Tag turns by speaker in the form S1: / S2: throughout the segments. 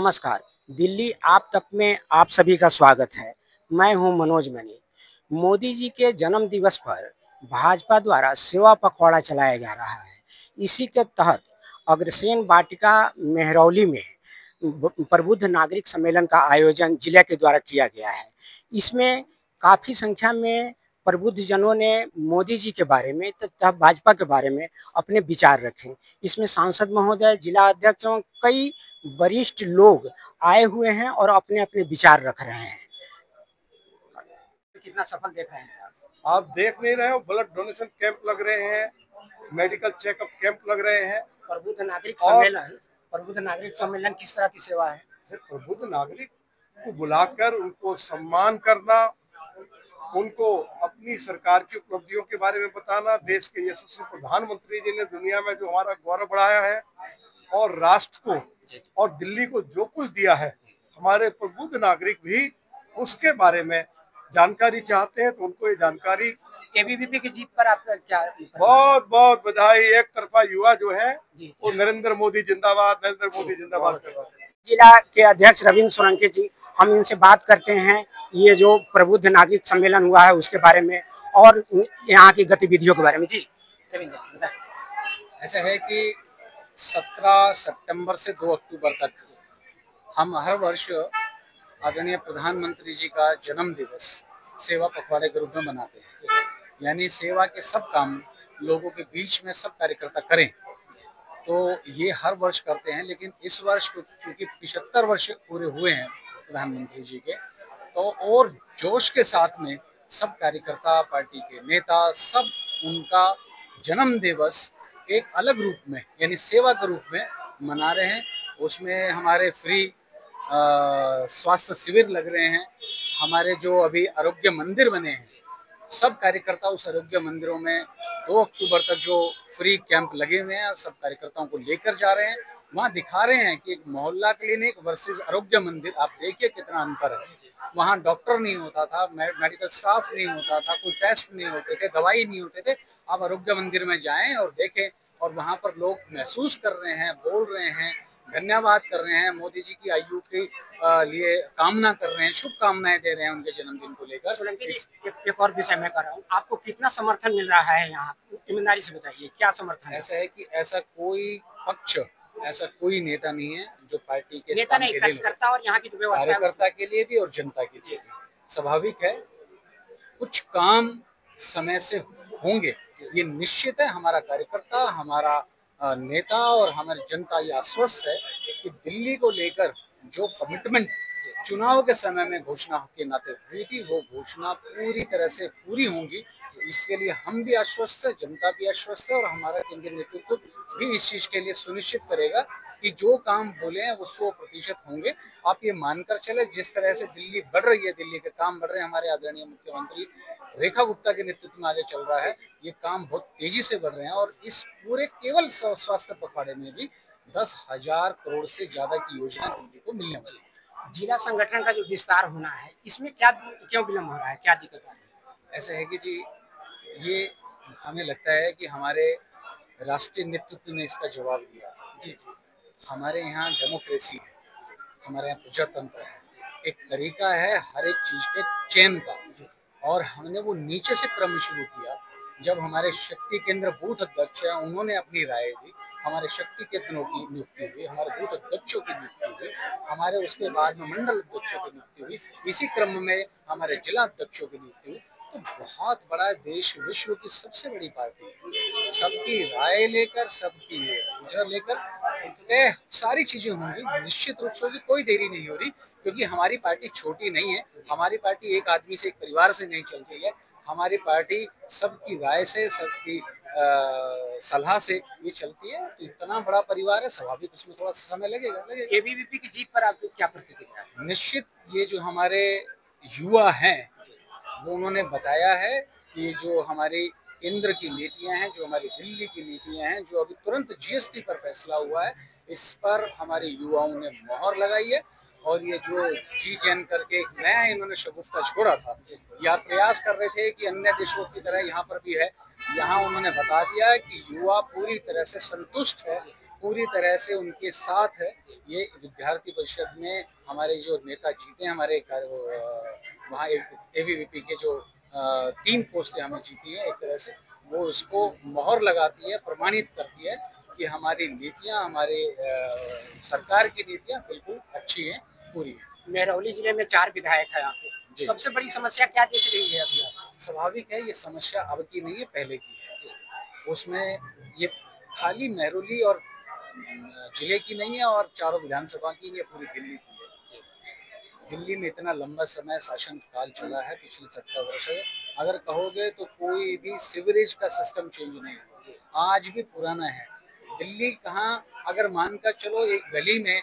S1: नमस्कार। दिल्ली आप तक में आप सभी का स्वागत है। मैं हूं मनोज मनी। मोदी जी के जन्म दिवस पर भाजपा द्वारा सेवा पखवाड़ा चलाया जा रहा है। इसी के तहत अग्रसेन वाटिका मेहरौली में प्रबुद्ध नागरिक सम्मेलन का आयोजन जिले के द्वारा किया गया है। इसमें काफ़ी संख्या में प्रबुद्ध जनों ने मोदी जी के बारे में तथा भाजपा के बारे में अपने विचार रखे। इसमें सांसद महोदय, जिला अध्यक्ष एवं कई वरिष्ठ लोग आए हुए हैं और अपने अपने विचार रख रहे हैं। कितना सफल देख रहे हैं
S2: आप देख नहीं रहे हो, ब्लड डोनेशन कैंप लग रहे हैं, मेडिकल चेकअप कैंप लग रहे हैं।
S1: प्रबुद्ध नागरिक सम्मेलन किस तरह की सेवा है?
S2: प्रबुद्ध नागरिक को बुलाकर उनको सम्मान करना, उनको अपनी सरकार की उपलब्धियों के बारे में बताना, देश के यशस्वी प्रधानमंत्री जी ने दुनिया में जो हमारा गौरव बढ़ाया है और राष्ट्र को और दिल्ली को जो कुछ दिया है, हमारे प्रबुद्ध नागरिक भी उसके बारे में जानकारी चाहते हैं। तो उनको ये जानकारी,
S1: एबीवीपी की जीत पर आपका क्या?
S2: बहुत बहुत बधाई। एक तरफा युवा जो है वो नरेंद्र मोदी जिंदाबाद, नरेंद्र मोदी जिंदाबाद कर रहा है।
S1: जिला के अध्यक्ष रविंद्र सोलंकी जी, हम इनसे बात करते हैं ये जो प्रबुद्ध नागरिक सम्मेलन हुआ है उसके बारे में और यहाँ की गतिविधियों के बारे में। जी रविंद्र,
S3: ऐसा है कि 17 सितंबर से 2 अक्टूबर तक हम हर वर्ष आदरणीय प्रधानमंत्री जी का जन्म दिवस सेवा पखवाड़े के रूप में मनाते हैं। यानी सेवा के सब काम लोगों के बीच में सब कार्यकर्ता करें, तो ये हर वर्ष करते हैं। लेकिन इस वर्ष चूँकि 75 वर्ष पूरे हुए हैं प्रधानमंत्री जी के, तो और जोश के साथ में सब कार्यकर्ता, पार्टी के नेता, सब उनका जन्म दिवस एक अलग रूप में यानी सेवा के रूप में मना रहे हैं। उसमें हमारे फ्री स्वास्थ्य शिविर लग रहे हैं। हमारे जो अभी आरोग्य मंदिर बने हैं, सब कार्यकर्ता उस आरोग्य मंदिरों में 2 अक्टूबर तक जो फ्री कैंप लगे हुए हैं सब कार्यकर्ताओं को लेकर जा रहे हैं। वहाँ दिखा रहे हैं कि एक मोहल्ला क्लिनिक वर्सेस आरोग्य मंदिर, आप देखिए कितना अंतर है। वहाँ डॉक्टर नहीं होता था, मेडिकल स्टाफ नहीं होता था, कोई टेस्ट नहीं होते थे, दवाई नहीं होते थे। आप आरोग्य मंदिर में जाएं और देखें, और वहाँ पर लोग महसूस कर रहे हैं, बोल रहे हैं, धन्यवाद कर रहे हैं, मोदी जी की आयु के लिए कामना कर रहे हैं, शुभकामनाएं दे रहे हैं उनके जन्मदिन को लेकर।
S1: एक और विषय मैं कर रहा हूँ, आपको कितना समर्थन मिल रहा है यहाँ? ईमानदारी से बताइए, क्या समर्थन है?
S3: ऐसा है कि ऐसा कोई पक्ष, ऐसा कोई नेता नहीं है जो पार्टी के
S1: नेता नहीं, कार्यकर्ता और यहाँ की जो व्यवस्था है
S3: कार्यकर्ता के लिए भी और जनता के लिए भी स्वाभाविक है। कुछ काम समय से होंगे, ये निश्चित है। हमारा कार्यकर्ता, हमारा नेता और हमारी जनता ये आश्वस्त है कि दिल्ली को लेकर जो कमिटमेंट चुनाव के समय में घोषणा के नाते हुई थी, वो घोषणा पूरी तरह से पूरी होंगी। इसके लिए हम भी आश्वस्त है, जनता भी आश्वस्त है, और हमारा केंद्रीय नेतृत्व भी इस चीज के लिए सुनिश्चित करेगा कि जो काम बोले हैं वो 100% होंगे। आप ये मानकर चले, जिस तरह से दिल्ली बढ़ रही है, दिल्ली के काम बढ़ रहे हैं, हमारे आदरणीय मुख्यमंत्री रेखा गुप्ता के नेतृत्व में आगे चल रहा है, ये काम बहुत तेजी से बढ़ रहे हैं। और इस पूरे केवल स्वास्थ्य पखवाड़े में भी 10,000 करोड़ से ज्यादा की योजना दिल्ली को मिलने वाली है।
S1: जिला संगठन का जो विस्तार होना है, इसमें क्या क्यों विलम्ब हो रहा है, क्या दिक्कत आ रही है?
S3: ऐसा है कि जी, ये हमें लगता है कि हमारे राष्ट्रीय नेतृत्व ने इसका जवाब दिया।
S1: जी,
S3: हमारे यहाँ डेमोक्रेसी है, हमारे यहाँ प्रजातंत्र है, एक तरीका है हर एक चीज के चयन का, और हमने वो नीचे से क्रम शुरू किया। जब हमारे शक्ति केंद्र बूथ अध्यक्ष है, उन्होंने अपनी राय दी, हमारे शक्ति केंद्रों की नियुक्ति हुई, हमारे बूथ अध्यक्षों की नियुक्ति हुई, हमारे उसके बाद में मंडल अध्यक्षों की नियुक्ति हुई, इसी क्रम में हमारे जिला अध्यक्षों की नियुक्ति हुई। तो बहुत बड़ा देश, विश्व की सबसे बड़ी पार्टी है, सबकी राय लेकर, सबकी गुजर लेकर तय सारी चीजें होंगी, निश्चित रूप से होगी, कोई देरी नहीं हो रही। क्योंकि हमारी पार्टी छोटी नहीं है, हमारी पार्टी एक आदमी से, एक परिवार से नहीं चलती है। हमारी पार्टी सबकी राय से, सबकी सलाह से ये चलती है। तो इतना बड़ा परिवार है, स्वाभाविक उसमें थोड़ा सा समय लगेगा।
S1: एबीवीपी की जीत पर आपको क्या प्रतिक्रिया है?
S3: निश्चित ये जो हमारे युवा हैं, वो उन्होंने बताया है कि जो हमारी केंद्र की नीतियां हैं, जो हमारी दिल्ली की नीतियां हैं, जो अभी तुरंत जीएसटी पर फैसला हुआ है, इस पर हमारे युवाओं ने मोहर लगाई है। और ये जो G10 करके एक नया इन्होंने शगुफ्ता छोड़ा था, या प्रयास कर रहे थे कि अन्य देशों की तरह यहाँ पर भी है, यहाँ उन्होंने बता दिया है कि युवा पूरी तरह से संतुष्ट है पूरी तरह से उनके साथ है। ये विद्यार्थी परिषद में हमारे जो नेता जीते हैं, हमारे वहाँ एबीवीपी के जो 3 पोस्टें हमें जीती हैं, एक तरह से वो इसको मोहर लगाती है, प्रमाणित करती है कि हमारी नीतियाँ, हमारे सरकार की नीतियाँ बिल्कुल अच्छी हैं, पूरी हैं।
S1: महरौली जिले में 4 विधायक हैं आपके, सबसे बड़ी समस्या क्या दिख रही है अभी आपको?
S3: स्वाभाविक है, ये समस्या अब की नहीं है, पहले की है। उसमें ये खाली महरौली और जिले की नहीं है और चारों विधानसभा की नहीं है, पूरी दिल्ली की है। दिल्ली में इतना लंबा समय शासन काल चला है, पिछले 70 वर्ष है। अगर कहोगे तो कोई भी सीवरेज का सिस्टम चेंज नहीं हुआ, आज भी पुराना है। दिल्ली कहाँ, अगर मानकर चलो एक गली में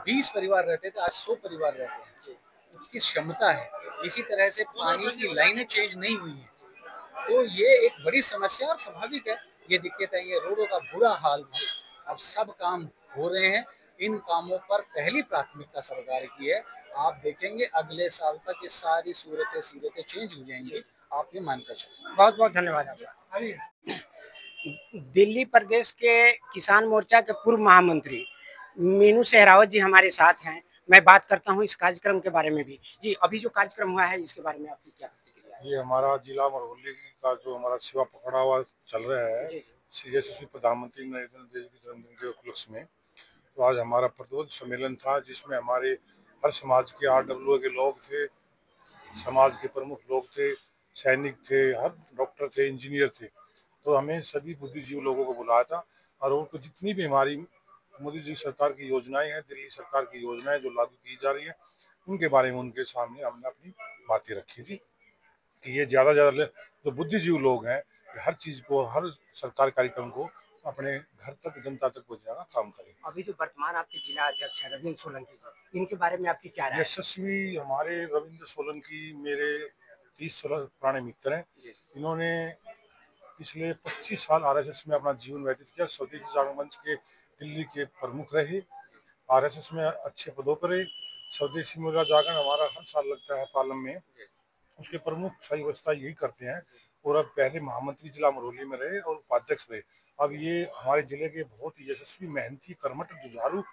S3: 20 परिवार रहते थे, आज 100 परिवार रहते हैं। उसकी क्षमता है। इसी तरह से पानी की लाइनें चेंज नहीं हुई हैं, तो ये एक बड़ी समस्या और स्वाभाविक है। ये दिक्कत है, ये रोडों का बुरा हाल है। अब सब काम हो रहे हैं, इन कामों पर पहली प्राथमिकता सरकार की है। आप देखेंगे अगले साल तक ये सारी सूरतें सीरतें चेंज हो जाएंगी, आप ये मानकर चलें।
S1: बहुत बहुत धन्यवाद आपका। दिल्ली प्रदेश के किसान मोर्चा के पूर्व महामंत्री मीनू सहरावत जी हमारे साथ हैं। मैं बात करता हूं इस कार्यक्रम के बारे में भी। जी, अभी जो कार्यक्रम हुआ है इसके बारे में आपकी क्या प्रतिक्रिया है?
S2: ये हमारा जिला मरौली का जो हमारा सेवा पखवाड़ा चल रहा है,
S1: जी,
S2: यशस्वी प्रधानमंत्री नरेंद्र मोदी के जन्मदिन के उपलक्ष्य में, तो आज हमारा प्रतिरोध सम्मेलन था, जिसमें हमारे हर समाज के RWA के लोग थे, समाज के प्रमुख लोग थे, सैनिक थे, हर डॉक्टर थे, इंजीनियर थे। तो हमें सभी बुद्धिजीवी लोगों को बुलाया था और उनको जितनी भी हमारी मोदी जी सरकार की योजनाएं हैं, दिल्ली सरकार की योजनाएं जो लागू की जा रही है, उनके बारे में उनके सामने हमने अपनी बातें रखी थी कि ये ज़्यादा जो बुद्धिजीवी लोग हैं, हर चीज़ को, हर सरकारी कार्यक्रम को अपने घर तक, जनता तक पहुँचाने का काम करें।
S1: अभी जो वर्तमान आपके जिला अध्यक्ष हैं रविंद्र सोलंकी जी, इनके बारे में आपकी क्या राय है?
S2: यशस्वी हमारे रविंद्र सोलंकी मेरे 30 साल पुराने मित्र हैं। इन्होंने पिछले 25 साल RSS में अपना जीवन व्यतीत किया। स्वदेशी जागरण मंच के दिल्ली के प्रमुख रहे, RSS में अच्छे पदों पर रहे। स्वदेशी मुद्रा जागरण हमारा हर साल लगता है पालम में, उसके प्रमुख शाही व्यवस्था यही करते हैं। और अब पहले महामंत्री जिला मरौली में रहे और उपाध्यक्ष रहे। अब ये हमारे जिले के बहुत ही यशस्वी, मेहनती, कर्मठ, जुझारू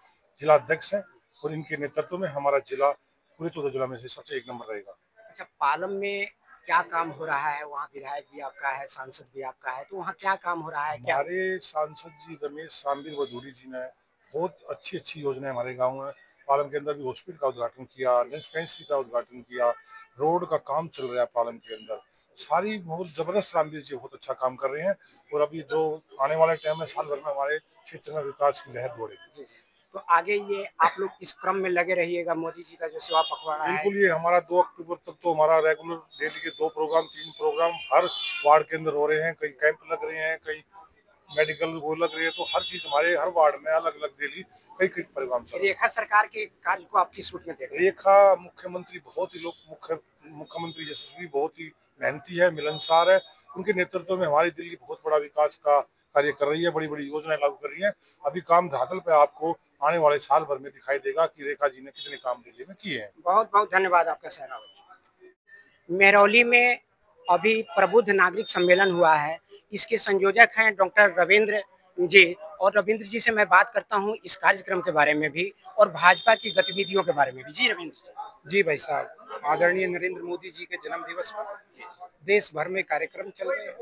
S2: जिला अध्यक्ष हैं और इनके नेतृत्व में हमारा जिला पूरे 14 जिला में से सबसे 1 नंबर रहेगा।
S1: अच्छा, पालम में क्या काम हो रहा है? वहाँ विधायक भी आपका है, सांसद भी आपका है, तो वहाँ क्या काम हो रहा है? क्या
S2: हमारे सांसद जी रमेश शामवीर वधूड़ी जी ने बहुत अच्छी अच्छी योजनाएं हमारे गांव में, पालम के अंदर भी हॉस्पिटल का उद्घाटन किया, डिस्पेंसरी का उद्घाटन किया, रोड का काम चल रहा है पालम के अंदर। सारी बहुत जबरदस्त, रामवीर जी बहुत अच्छा काम कर रहे हैं और अभी जो आने वाले टाइम में साल भर में हमारे क्षेत्र में विकास की लहर दौड़ेगी।
S1: जी, जी। तो आगे ये आप लोग इस क्रम में लगे रहिएगा, मोदी जी का जो सेवा पखवाड़ा है।
S2: बिल्कुल, ये हमारा 2 अक्टूबर तक तो हमारा रेगुलर डेली के 2 प्रोग्राम, 3 प्रोग्राम हर वार्ड के अंदर हो रहे हैं। कहीं कैंप लग रहे हैं, कहीं मेडिकल वो लग रही है, तो हर चीज हमारे हर वार्ड में अलग अलग डेली कई कई प्रोग्राम चल रहे हैं।
S1: रेखा सरकार के कार्य को आप किस रूप में देख रहे हैं?
S2: रेखा मुख्यमंत्री बहुत ही मुख्यमंत्री यशस्वी बहुत ही मेहनती है, मिलनसार है। उनके नेतृत्व में हमारी दिल्ली बहुत बड़ा विकास का कार्य कर रही है, बड़ी बड़ी योजनाएं लागू कर रही है। अभी काम धरातल पे आपको आने वाले साल भर में दिखाई देगा कि रेखा जी ने कितने काम दिल्ली में किए हैं।
S1: बहुत बहुत धन्यवाद आपका सहरावत। महरौली में अभी प्रबुद्ध नागरिक सम्मेलन हुआ है। इसके संयोजक हैं डॉक्टर रविंद्र जी, और रविंद्र जी से मैं बात करता हूं इस कार्यक्रम के बारे में भी और भाजपा की गतिविधियों के बारे में भी। जी रविंद्र जी।
S4: जी भाई साहब, आदरणीय नरेंद्र मोदी जी के जन्म दिवस पर देश भर में कार्यक्रम चल रहे हैं।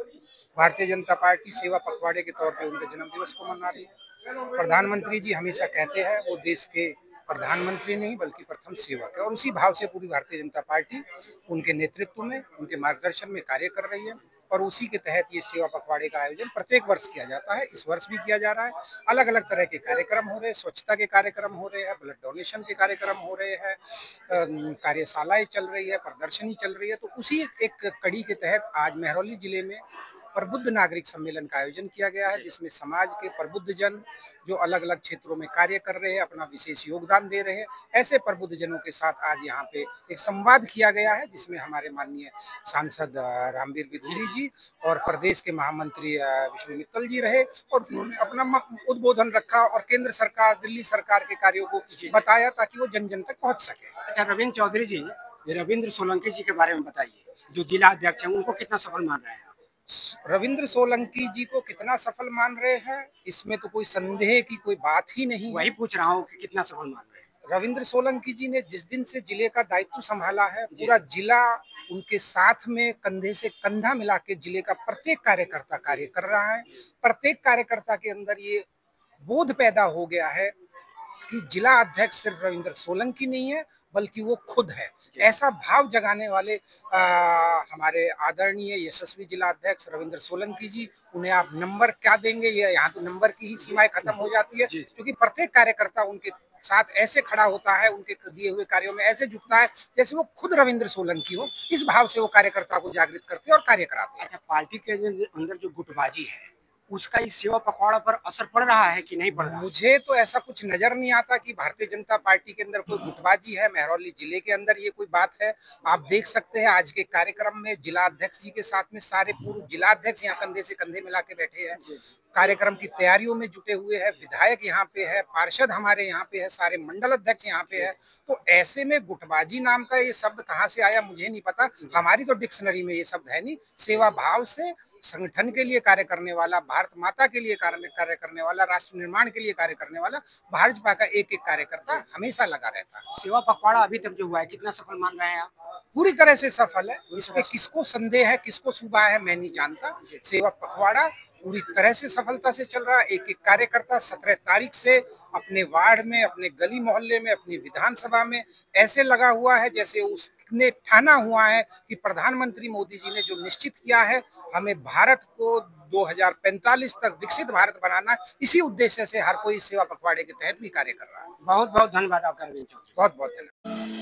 S4: भारतीय जनता पार्टी सेवा पखवाड़े के तौर पे उनके जन्म दिवस को मना रही है। प्रधानमंत्री जी हमेशा कहते हैं वो देश के प्रधानमंत्री नहीं बल्कि प्रथम सेवक है, और उसी भाव से पूरी भारतीय जनता पार्टी उनके नेतृत्व में, उनके मार्गदर्शन में कार्य कर रही है। और उसी के तहत ये सेवा पखवाड़े का आयोजन प्रत्येक वर्ष किया जाता है। इस वर्ष भी किया जा रहा है। अलग अलग तरह के कार्यक्रम हो रहे हैं, स्वच्छता के कार्यक्रम हो रहे हैं, ब्लड डोनेशन के कार्यक्रम हो रहे हैं, कार्यशालाएं चल रही है, प्रदर्शनी चल रही है। तो उसी एक कड़ी के तहत आज महरौली जिले में प्रबुद्ध नागरिक सम्मेलन का आयोजन किया गया है, जिसमें समाज के प्रबुद्ध जन जो अलग अलग क्षेत्रों में कार्य कर रहे हैं, अपना विशेष योगदान दे रहे हैं, ऐसे प्रबुद्ध जनों के साथ आज यहाँ पे एक संवाद किया गया है, जिसमें हमारे माननीय सांसद रामवीर विधूड़ी जी और प्रदेश के महामंत्री विष्णु मित्तल जी रहे, और उन्होंने अपना उद्बोधन रखा और केंद्र सरकार, दिल्ली सरकार के कार्यों को बताया ताकि वो जन जन तक पहुँच सके।
S1: अच्छा रविंद्र चौधरी जी, रविंद्र सोलंकी जी के बारे में बताइए, जो जिला अध्यक्ष हैं, उनको कितना सफल मान रहे हैं?
S4: रविंद्र सोलंकी जी को कितना सफल मान रहे हैं, इसमें तो कोई संदेह की कोई बात ही नहीं।
S1: वही पूछ रहा हूँ कि कितना सफल मान रहे हैं।
S4: रविंद्र सोलंकी जी ने जिस दिन से जिले का दायित्व संभाला है, पूरा जिला उनके साथ में कंधे से कंधा मिला के जिले का प्रत्येक कार्यकर्ता कार्य कर रहा है। प्रत्येक कार्यकर्ता के अंदर ये बोध पैदा हो गया है कि जिला अध्यक्ष सिर्फ रविंद्र सोलंकी नहीं है, बल्कि वो खुद है। ऐसा भाव जगाने वाले हमारे आदरणीय यशस्वी जिला अध्यक्ष रविंद्र सोलंकी जी, उन्हें आप नंबर क्या देंगे, ये यहाँ तो नंबर की ही सीमाएं खत्म हो जाती है, क्योंकि प्रत्येक कार्यकर्ता उनके साथ ऐसे खड़ा होता है, उनके दिए हुए कार्यों में ऐसे जुटता है जैसे वो खुद रविंद्र सोलंकी हो। इस भाव से वो कार्यकर्ता को जागृत करते हैं और कार्य कराते हैं।
S1: अच्छा, पार्टी के अंदर जो गुटबाजी है, उसका इस सेवा पखवाड़ा पर असर पड़ रहा है कि नहीं पड़ रहा?
S4: मुझे तो ऐसा कुछ नजर नहीं आता कि भारतीय जनता पार्टी के अंदर कोई गुटबाजी है। महरौली जिले के अंदर ये कोई बात है। आप देख सकते हैं आज के कार्यक्रम में जिला अध्यक्ष जी के साथ में सारे पूर्व जिला अध्यक्ष यहाँ कंधे से कंधे मिला के बैठे हैं, कार्यक्रम की तैयारियों में जुटे हुए हैं। विधायक यहाँ पे है, पार्षद हमारे यहाँ पे है, सारे मंडल अध्यक्ष यहाँ पे है। तो ऐसे में गुटबाजी नाम का ये शब्द कहाँ से आया मुझे नहीं पता। हमारी तो डिक्शनरी में ये शब्द है नहीं। सेवा भाव से संगठन के लिए कार्य करने वाला, भारत माता के लिए कार्य करने वाला, राष्ट्र निर्माण के लिए कार्य करने वाला भाजपा का एक एक कार्यकर्ता हमेशा लगा रहता है।
S1: सेवा पखवाड़ा अभी तक जो हुआ है, कितना सफल मान रहे हैं आप?
S4: पूरी तरह से सफल है। इसमें किसको संदेह है, किसको सुबह है, मैं नहीं जानता। सेवा पखवाड़ा पूरी तरह से सफलता से चल रहा है। एक एक कार्यकर्ता 17 तारीख से अपने वार्ड में, अपने गली मोहल्ले में, अपनी विधानसभा में ऐसे लगा हुआ है जैसे उसने ठाना हुआ है कि प्रधानमंत्री मोदी जी ने जो निश्चित किया है, हमें भारत को 2045 तक विकसित भारत बनाना, इसी उद्देश्य से हर कोई सेवा पखवाड़े के तहत भी कार्य कर रहा है।
S1: बहुत बहुत धन्यवाद आपका रविंद्र चौधरी।
S4: बहुत बहुत धन्यवाद।